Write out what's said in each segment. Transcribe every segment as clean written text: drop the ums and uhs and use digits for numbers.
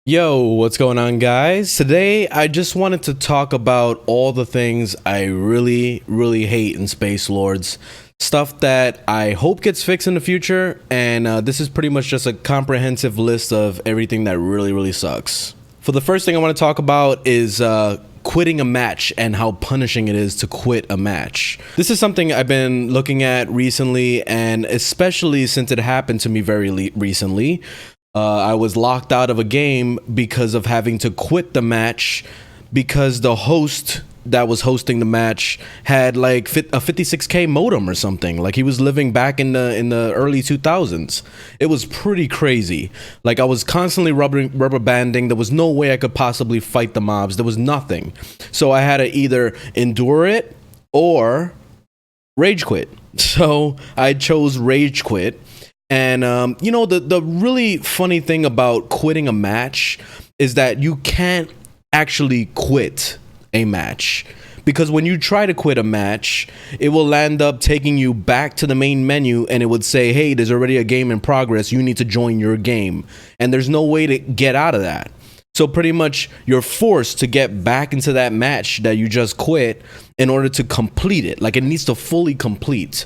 Yo, what's going on, guys? Today, I just wanted to talk about all the things I really hate in Spacelords. Stuff that I hope gets fixed in the future, and this is pretty much just a comprehensive list of everything that really sucks. For the first thing I want to talk about is quitting a match and how punishing it is to quit a match. This is something I've been looking at recently, and especially since it happened to me very recently. I was locked out of a game because of having to quit the match because the host that was hosting the match had like a 56k modem or something. Like he was living back in the early 2000s. It was pretty crazy. Like I was constantly rubber banding. There was no way I could possibly fight the mobs. There was nothing. So I had to either endure it or rage quit. So I chose rage quit. And, you know, the really funny thing about quitting a match is that you can't actually quit a match. Because when you try to quit a match, it will end up taking you back to the main menu and it would say, hey, there's already a game in progress. You need to join your game. And there's no way to get out of that. So pretty much you're forced to get back into that match that you just quit in order to complete it. Like it needs to fully complete.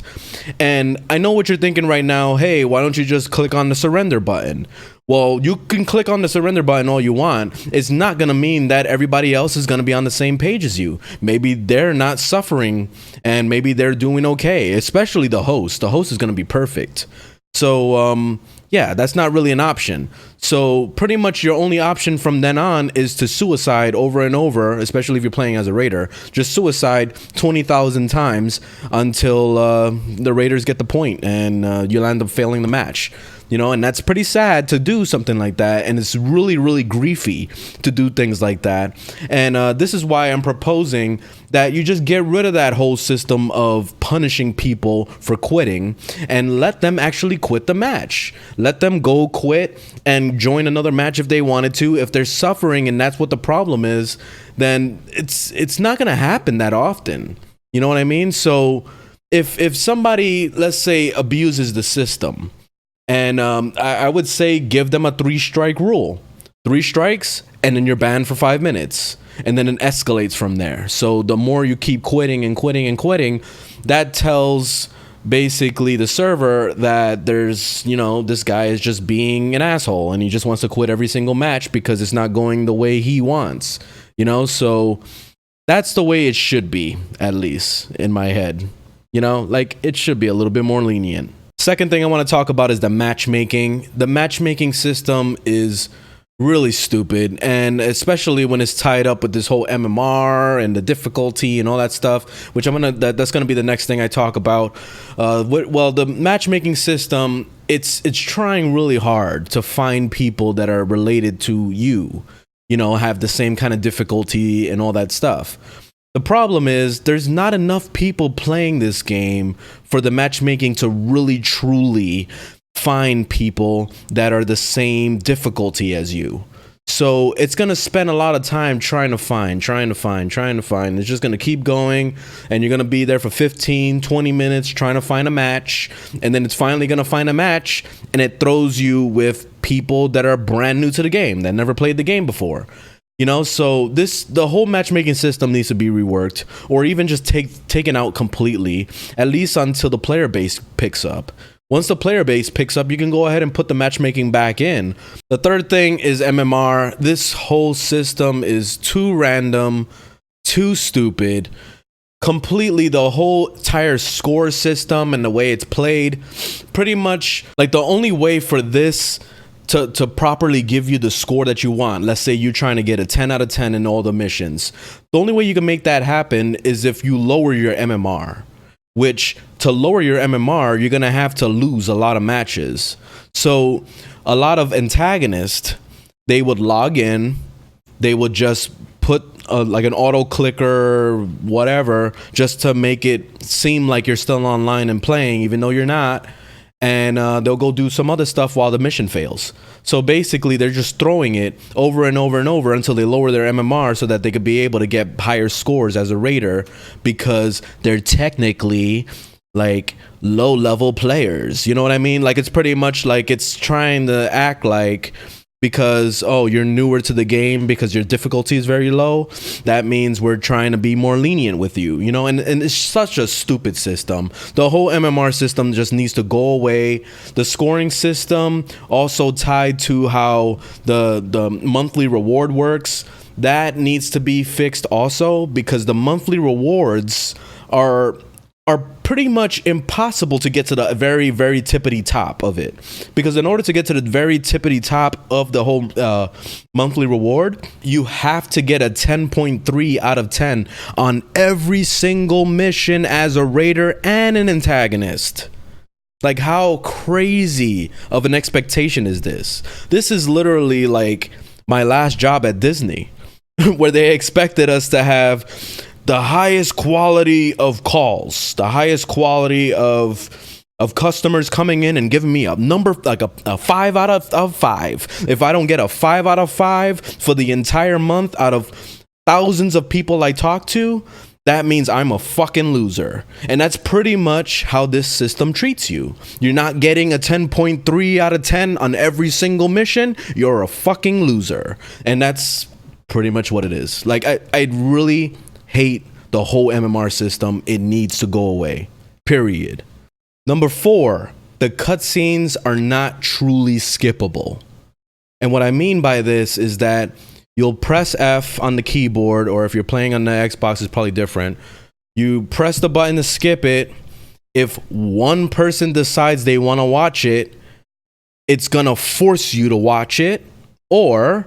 And I know what you're thinking right now. Hey, why don't you just click on the surrender button? Well, you can click on the surrender button all you want. It's not going to mean that everybody else is going to be on the same page as you. Maybe they're not suffering and maybe they're doing okay, especially the host. The host is going to be perfect. So, yeah, that's not really an option. So pretty much your only option from then on is to suicide over and over, especially if you're playing as a raider. Just suicide 20,000 times until the raiders get the point and you'll end up failing the match. You know, and that's pretty sad to do something like that. And it's really griefy to do things like that. And this is why I'm proposing that you just get rid of that whole system of punishing people for quitting and let them actually quit the match. Let them go quit and join another match if they wanted to. If they're suffering and that's what the problem is, then it's not going to happen that often. You know what I mean? So if somebody, let's say, abuses the system, and I would say give them a 3-strike rule. 3 strikes, and then you're banned for 5 minutes. And then it escalates from there. So the more you keep quitting, that tells basically the server that there's, you know, this guy is just being an asshole and he just wants to quit every single match because it's not going the way he wants. You know, so that's the way it should be, at least in my head. You know, like it should be a little bit more lenient. Second thing I want to talk about is the matchmaking. The matchmaking system is really stupid, and especially when it's tied up with this whole MMR and the difficulty and all that stuff, which that's gonna be the next thing I talk about. Well, the matchmaking system, it's trying really hard to find people that are related to you, you know, have the same kind of difficulty and all that stuff. The problem is there's not enough people playing this game for the matchmaking to really truly find people that are the same difficulty as you. So it's going to spend a lot of time trying to find. It's just going to keep going, and you're going to be there for 15, 20 minutes trying to find a match, and then it's finally going to find a match, and it throws you with people that are brand new to the game, that never played the game before. You know, so the whole matchmaking system needs to be reworked, or even just taken out completely, at least until the player base picks up. Once the player base picks up, you can go ahead and put the matchmaking back in. The third thing is MMR. This whole system is too random, too stupid. Completely, the whole entire score system and the way it's played, pretty much like the only way for this to properly give you the score that you want, let's say you're trying to get a 10 out of 10 in all the missions, the only way you can make that happen is if you lower your MMR, which to lower your MMR, you're going to have to lose a lot of matches. So a lot of antagonists, they would log in, they would just put like an auto clicker, whatever, just to make it seem like you're still online and playing, even though you're not. And they'll go do some other stuff while the mission fails. So basically, they're just throwing it over and over and over until they lower their MMR so that they could be able to get higher scores as a raider, because they're technically like low-level players. You know what I mean? Like, it's pretty much like it's trying to act like because, oh, you're newer to the game because your difficulty is very low. That means we're trying to be more lenient with you, you know, and it's such a stupid system. The whole MMR system just needs to go away. The scoring system also tied to how the monthly reward works, that needs to be fixed also, because the monthly rewards are pretty much impossible to get to the very, very tippity top of it. Because in order to get to the very tippity top of the whole monthly reward, you have to get a 10.3 out of 10 on every single mission as a raider and an antagonist. Like, how crazy of an expectation is this? This is literally like my last job at Disney, where they expected us to have the highest quality of calls, the highest quality of customers coming in and giving me a number, like a 5 out of 5. If I don't get a 5 out of 5 for the entire month out of thousands of people I talk to, that means I'm a fucking loser. And that's pretty much how this system treats you. You're not getting a 10.3 out of 10 on every single mission. You're a fucking loser. And that's pretty much what it is. Like, I really hate the whole MMR system. It needs to go away. Period. Number 4, the cutscenes are not truly skippable. And what I mean by this is that you'll press F on the keyboard, or if you're playing on the Xbox, it's probably different. You press the button to skip it. If one person decides they want to watch it, it's going to force you to watch it. Or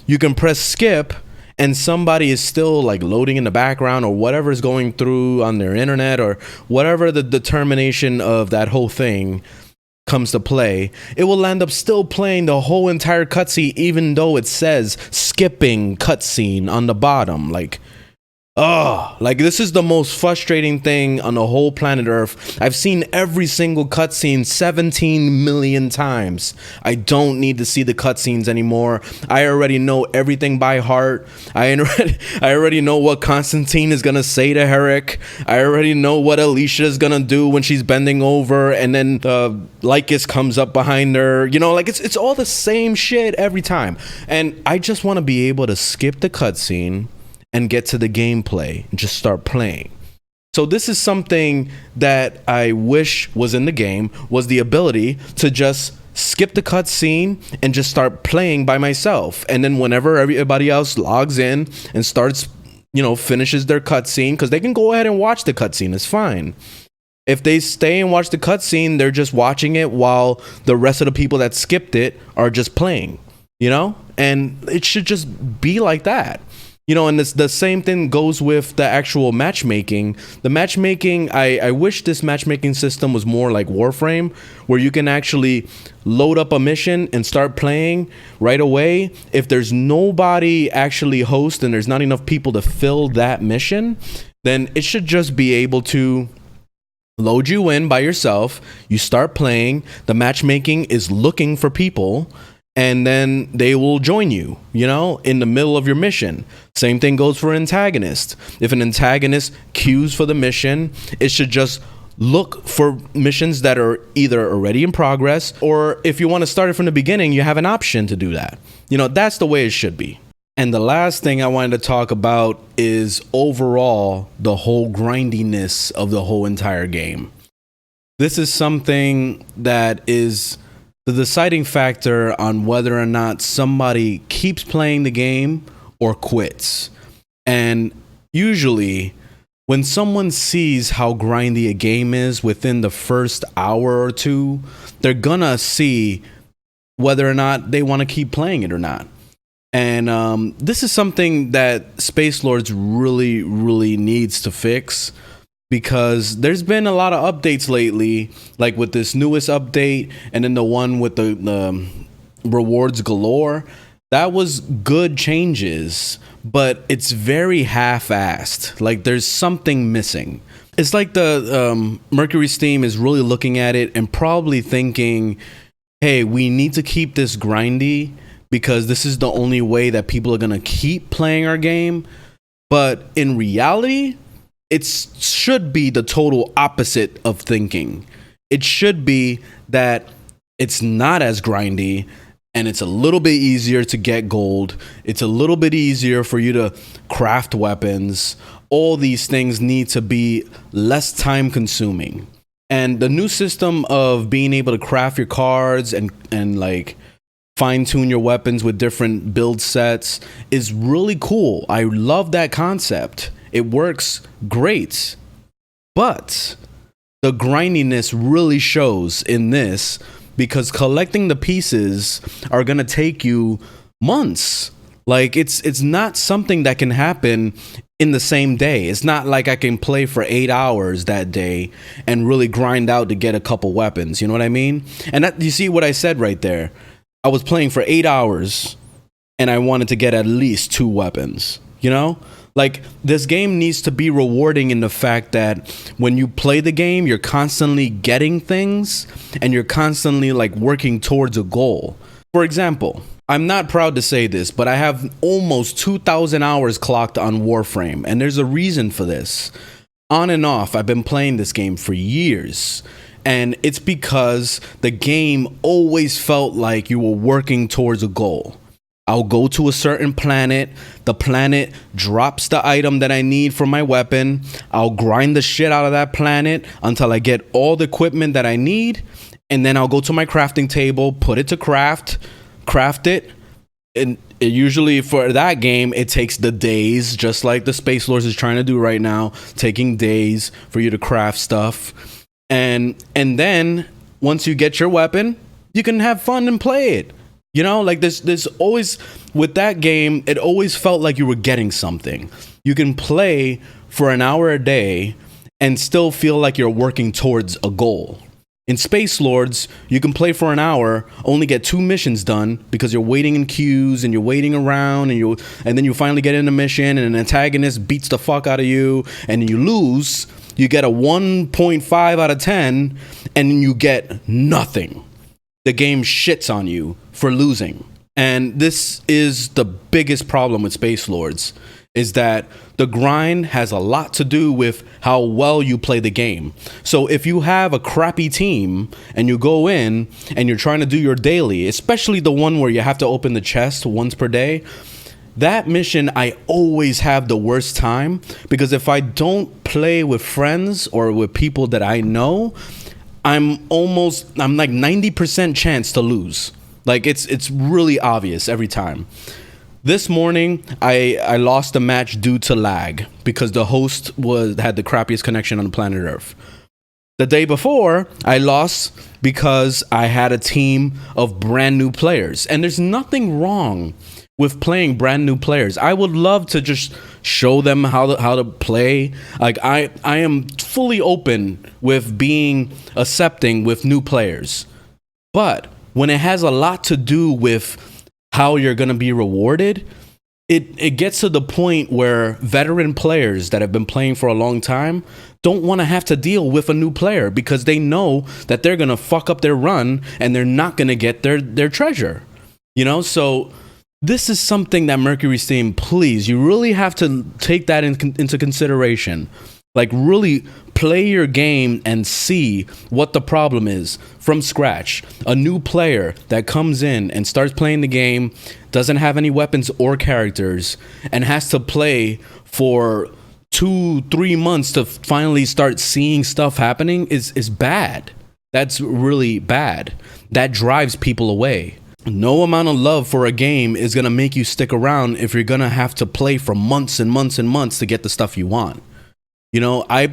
you can press skip and somebody is still like loading in the background, or whatever is going through on their internet, or whatever the determination of that whole thing comes to play, it will end up still playing the whole entire cutscene, even though it says skipping cutscene on the bottom. Like, like, this is the most frustrating thing on the whole planet Earth. I've seen every single cutscene 17 million times. I don't need to see the cutscenes anymore. I already know everything by heart. I already know what Constantine is gonna say to Herrick. I already know what Alicia is gonna do when she's bending over and then Lycus comes up behind her. You know, like, it's all the same shit every time. And I just want to be able to skip the cutscene and get to the gameplay and just start playing. So this is something that I wish was in the game, was the ability to just skip the cutscene and just start playing by myself. And then whenever everybody else logs in and starts, you know, finishes their cutscene, because they can go ahead and watch the cutscene, it's fine. If they stay and watch the cutscene, they're just watching it while the rest of the people that skipped it are just playing, you know? And it should just be like that. You know, and the same thing goes with the actual matchmaking. The matchmaking, I wish this matchmaking system was more like Warframe, where you can actually load up a mission and start playing right away. If there's nobody actually host and there's not enough people to fill that mission, then it should just be able to load you in by yourself. You start playing. The matchmaking is looking for people, and then they will join you, you know, in the middle of your mission. Same thing goes for an antagonist. If an antagonist queues for the mission, it should just look for missions that are either already in progress, or if you want to start it from the beginning, you have an option to do that. You know, that's the way it should be. And the last thing I wanted to talk about is overall the whole grindiness of the whole entire game. This is something that is the deciding factor on whether or not somebody keeps playing the game or quits. And usually when someone sees how grindy a game is within the first hour or two, they're gonna see whether or not they want to keep playing it or not. And this is something that Spacelords really, really needs to fix, because there's been a lot of updates lately, like with this newest update and then the one with the rewards galore. That was good changes, but it's very half-assed. Like, there's something missing. It's like the Mercurysteam is really looking at it and probably thinking, hey, we need to keep this grindy because this is the only way that people are going to keep playing our game. But in reality, it should be the total opposite of thinking. It should be that it's not as grindy, and it's a little bit easier to get gold. It's a little bit easier for you to craft weapons. All these things need to be less time consuming. And the new system of being able to craft your cards and like fine tune your weapons with different build sets is really cool. I love that concept. It works great. But the grindiness really shows in this, because collecting the pieces are going to take you months. Like it's not something that can happen in the same day. It's not like I can play for 8 hours that day and really grind out to get a couple weapons. You know what I mean? And that, you see what I said right there? I was playing for 8 hours and I wanted to get at least 2 weapons, you know? Like, this game needs to be rewarding in the fact that when you play the game, you're constantly getting things and you're constantly like working towards a goal. For example, I'm not proud to say this, but I have almost 2,000 hours clocked on Warframe, and there's a reason for this. On and off, I've been playing this game for years, and it's because the game always felt like you were working towards a goal. I'll go to a certain planet. The planet drops the item that I need for my weapon. I'll grind the shit out of that planet until I get all the equipment that I need. And then I'll go to my crafting table, put it to craft it. And usually for that game, it takes the days, just like the Spacelords is trying to do right now, taking days for you to craft stuff. And then once you get your weapon, you can have fun and play it. You know, like there's always, with that game, it always felt like you were getting something. You can play for an hour a day and still feel like you're working towards a goal. In Spacelords, you can play for an hour, only get 2 missions done because you're waiting in queues and you're waiting around and then you finally get in a mission and an antagonist beats the fuck out of you and you lose. You get a 1.5 out of 10 and you get nothing. The game shits on you for losing. And this is the biggest problem with Spacelords, is that the grind has a lot to do with how well you play the game. So if you have a crappy team and you go in and you're trying to do your daily, especially the one where you have to open the chest once per day, that mission I always have the worst time, because if I don't play with friends or with people that I know, I'm like 90% chance to lose. Like it's really obvious every time. This morning, I lost a match due to lag because the host had the crappiest connection on the planet Earth. The day before, I lost because I had a team of brand new players. And there's nothing wrong with playing brand new players. I would love to just show them how to play. Like I am fully open with being accepting with new players. But when it has a lot to do with how you're going to be rewarded, it gets to the point where veteran players that have been playing for a long time don't want to have to deal with a new player because they know that they're going to fuck up their run and they're not going to get their treasure. You know, so this is something that Mercurysteam, please, you really have to take that into consideration. Like, really play your game and see what the problem is from scratch. A new player that comes in and starts playing the game, doesn't have any weapons or characters, and has to play for 2-3 months to finally start seeing stuff happening is bad. That's really bad. That drives people away. No amount of love for a game is going to make you stick around if you're going to have to play for months and months and months to get the stuff you want. You know, I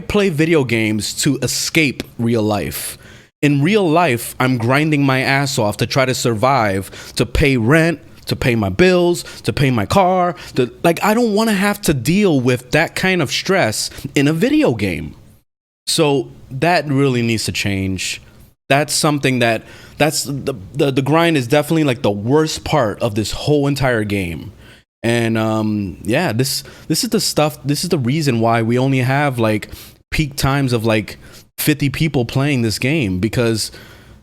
play video games to escape real life. In real life, I'm grinding my ass off to try to survive, to pay rent, to pay my bills, to pay my car. I don't want to have to deal with that kind of stress in a video game. So that really needs to change. That's something that's the grind is definitely like the worst part of this whole entire game. And yeah, this is the stuff. This is the reason why we only have like peak times of like 50 people playing this game, because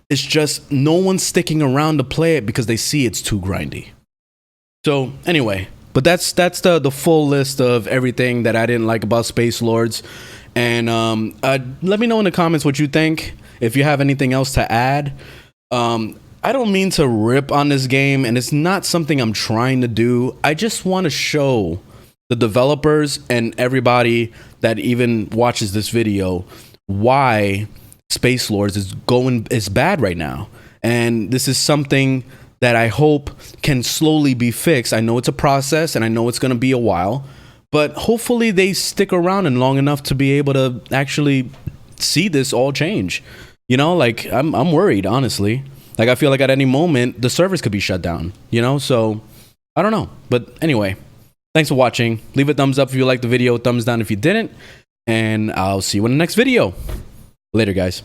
it's just no one's sticking around to play it because they see it's too grindy. So anyway, but that's the full list of everything that I didn't like about Spacelords. And let me know in the comments what you think. If you have anything else to add. I don't mean to rip on this game, and it's not something I'm trying to do. I just want to show the developers and everybody that even watches this video why Spacelords is bad right now. And this is something that I hope can slowly be fixed. I know it's a process, and I know it's going to be a while, but hopefully they stick around and long enough to be able to actually see this all change. You know, like I'm worried, honestly. Like I feel like at any moment the servers could be shut down, you know? So I don't know. But anyway, thanks for watching. Leave a thumbs up if you liked the video, thumbs down if you didn't, and I'll see you in the next video. Later, guys.